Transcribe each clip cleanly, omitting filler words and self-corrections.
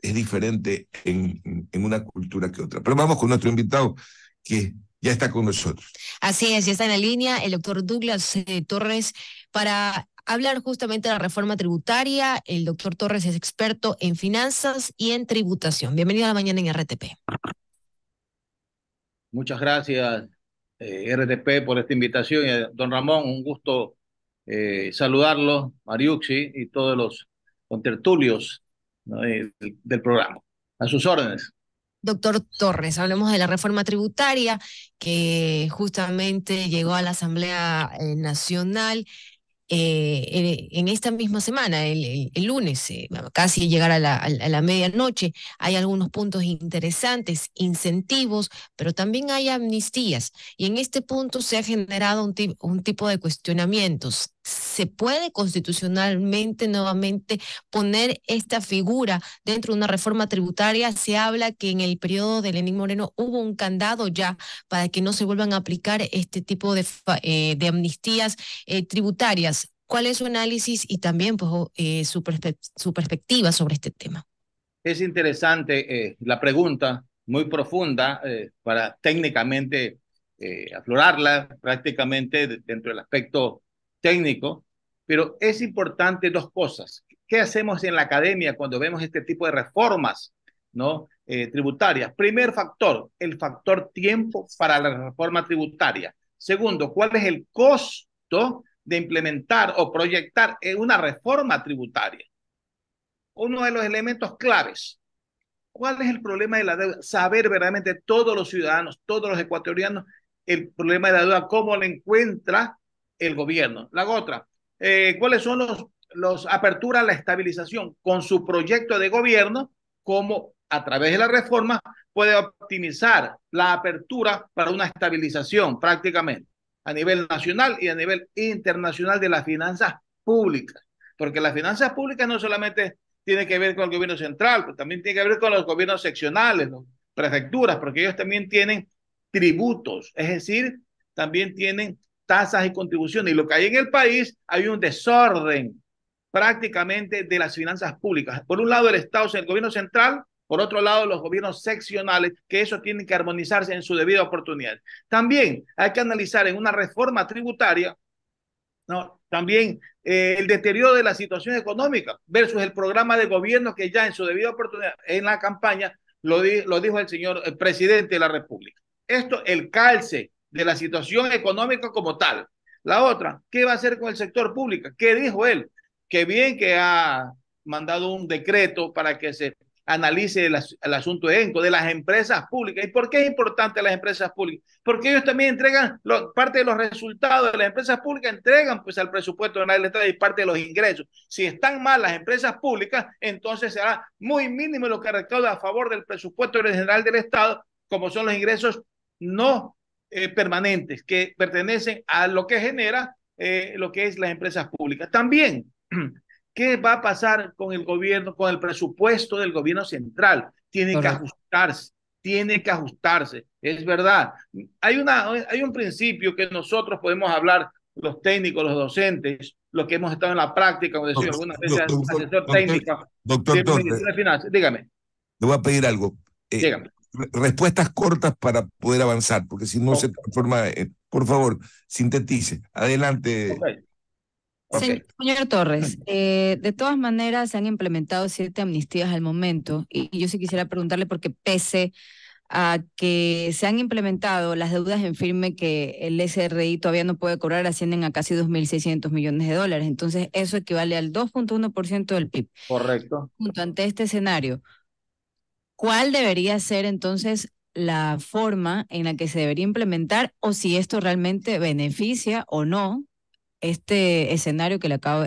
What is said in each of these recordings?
es diferente en una cultura que otra. Pero vamos con nuestro invitado que ya está con nosotros. Así es, ya está en la línea el doctor Douglas Torres para hablar justamente de la reforma tributaria. El doctor Torres es experto en finanzas y en tributación. Bienvenido a la mañana en RTP. Muchas gracias, RTP, por esta invitación. Don Ramón, un gusto saludarlo, Mariucci y todos los contertulios, ¿no?, del programa. A sus órdenes. Doctor Torres, hablemos de la reforma tributaria que justamente llegó a la Asamblea Nacional en esta misma semana, el lunes, casi llegar a la medianoche. Hay algunos puntos interesantes, incentivos, pero también hay amnistías. Y en este punto se ha generado un tipo de cuestionamientos. ¿Se puede constitucionalmente nuevamente poner esta figura dentro de una reforma tributaria? Se habla que en el periodo de Lenín Moreno hubo un candado ya para que no se vuelvan a aplicar este tipo de amnistías tributarias. ¿Cuál es su análisis y también pues, su perspectiva sobre este tema? Es interesante la pregunta, muy profunda, para técnicamente aflorarla prácticamente dentro del aspecto técnico, pero es importante dos cosas. ¿Qué hacemos en la academia cuando vemos este tipo de reformas, ¿no?, tributarias? Primer factor, el factor tiempo para la reforma tributaria. Segundo, ¿cuál es el costo de implementar o proyectar una reforma tributaria? Uno de los elementos claves. ¿Cuál es el problema de la deuda? Saber verdaderamente todos los ciudadanos, todos los ecuatorianos, el problema de la deuda, cómo lo encuentra el gobierno. La otra, ¿cuáles son los aperturas a la estabilización con su proyecto de gobierno? Cómo a través de la reforma puede optimizar la apertura para una estabilización prácticamente a nivel nacional y a nivel internacional de las finanzas públicas. Porque las finanzas públicas no solamente tiene que ver con el gobierno central, pero también tiene que ver con los gobiernos seccionales, las prefecturas, porque ellos también tienen tributos, es decir, también tienen tasas y contribuciones. Y lo que hay en el país, hay un desorden prácticamente de las finanzas públicas. Por un lado el Estado, el gobierno central, por otro lado los gobiernos seccionales, que eso tienen que armonizarse en su debida oportunidad. También hay que analizar en una reforma tributaria, ¿no?, también el deterioro de la situación económica versus el programa de gobierno que ya en su debida oportunidad en la campaña lo dijo el presidente de la República. Esto, el calce de la situación económica como tal. La otra, ¿qué va a hacer con el sector público? ¿Qué dijo él? Que bien que ha mandado un decreto para que se analice el asunto de las empresas públicas. ¿Y por qué es importante las empresas públicas? Porque ellos también entregan parte de los resultados de las empresas públicas, entregan pues al presupuesto del Estado y parte de los ingresos. Si están mal las empresas públicas, entonces será muy mínimo lo que recauda a favor del presupuesto general del Estado, como son los ingresos no permanentes que pertenecen a lo que genera lo que es las empresas públicas. También, ¿qué va a pasar con el gobierno, con el presupuesto del gobierno central? Tiene que ajustarse, es verdad. Hay un principio que nosotros podemos hablar, los técnicos, los docentes, los que hemos estado en la práctica, como decía algunas veces, asesor técnico Doctor del Ministerio de Finanzas. Dígame. Le voy a pedir algo. Dígame. Respuestas cortas para poder avanzar, porque si no se transforma, por favor, sintetice. Adelante. Okay. Okay. Señor Torres, de todas maneras se han implementado 7 amnistías al momento y yo sí quisiera preguntarle porque pese a que se han implementado las deudas en firme que el SRI todavía no puede cobrar, ascienden a casi 2.600 millones de dólares. Entonces eso equivale al 2.1% del PIB. Correcto. Ante este escenario, ¿cuál debería ser entonces la forma en la que se debería implementar o si esto realmente beneficia o no este escenario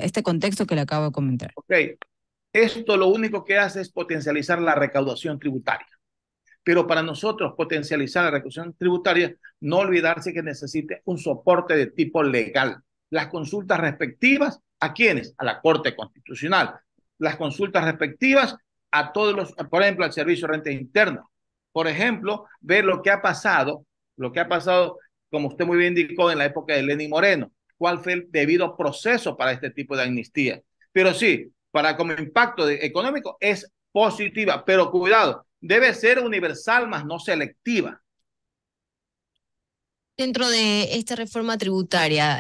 este contexto que le acabo de comentar? Ok, esto lo único que hace es potencializar la recaudación tributaria. Pero para nosotros potencializar la recaudación tributaria, no olvidarse que necesite un soporte de tipo legal. Las consultas respectivas, ¿a quiénes? A la Corte Constitucional. Las consultas respectivas a todos los, por ejemplo, al Servicio de Renta Interna. Por ejemplo, ver lo que ha pasado, como usted muy bien indicó, en la época de Lenín Moreno. ¿Cuál fue el debido proceso para este tipo de amnistía? Pero sí, como impacto económico es positiva, pero cuidado, debe ser universal, más no selectiva. Dentro de esta reforma tributaria,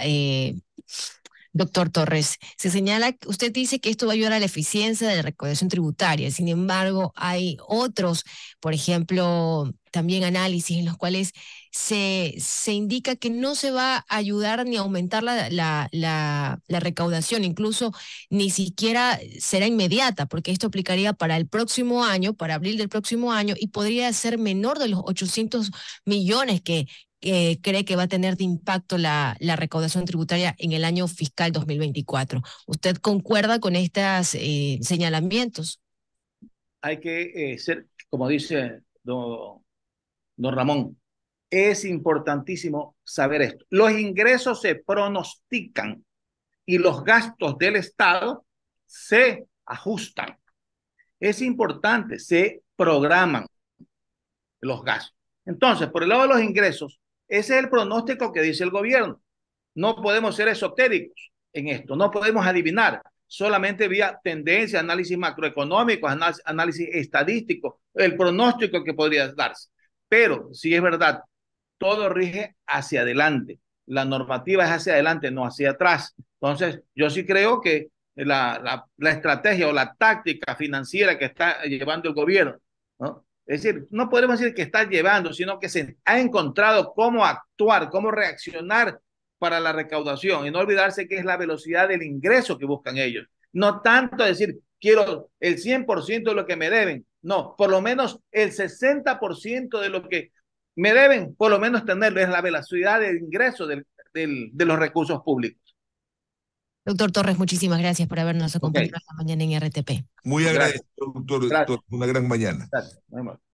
doctor Torres, se señala, usted dice que esto va a ayudar a la eficiencia de la recaudación tributaria. Sin embargo, hay otros, por ejemplo, también análisis en los cuales se indica que no se va a ayudar ni a aumentar la recaudación, incluso ni siquiera será inmediata, porque esto aplicaría para el próximo año, para abril del próximo año, y podría ser menor de los 800 millones que cree que va a tener de impacto la recaudación tributaria en el año fiscal 2024. ¿Usted concuerda con estos señalamientos? Hay que ser, como dice don Ramón, es importantísimo saber esto. Los ingresos se pronostican y los gastos del Estado se ajustan. Es importante, se programan los gastos. Entonces, por el lado de los ingresos, ese es el pronóstico que dice el gobierno. No podemos ser esotéricos en esto, no podemos adivinar solamente vía tendencia, análisis macroeconómico, análisis estadístico, el pronóstico que podría darse. Pero si es verdad, todo rige hacia adelante. La normativa es hacia adelante, no hacia atrás. Entonces, yo sí creo que la estrategia o la táctica financiera que está llevando el gobierno, ¿no? Es decir, no podemos decir que está llevando, sino que se ha encontrado cómo actuar, cómo reaccionar para la recaudación y no olvidarse que es la velocidad del ingreso que buscan ellos. No tanto decir, quiero el 100% de lo que me deben, no, por lo menos el 60% de lo que me deben, por lo menos tenerlo, es la velocidad del ingreso de los recursos públicos. Doctor Torres, muchísimas gracias por habernos acompañado esta mañana en RTP. Muy agradecido, doctor. Gracias. Una gran mañana. Gracias.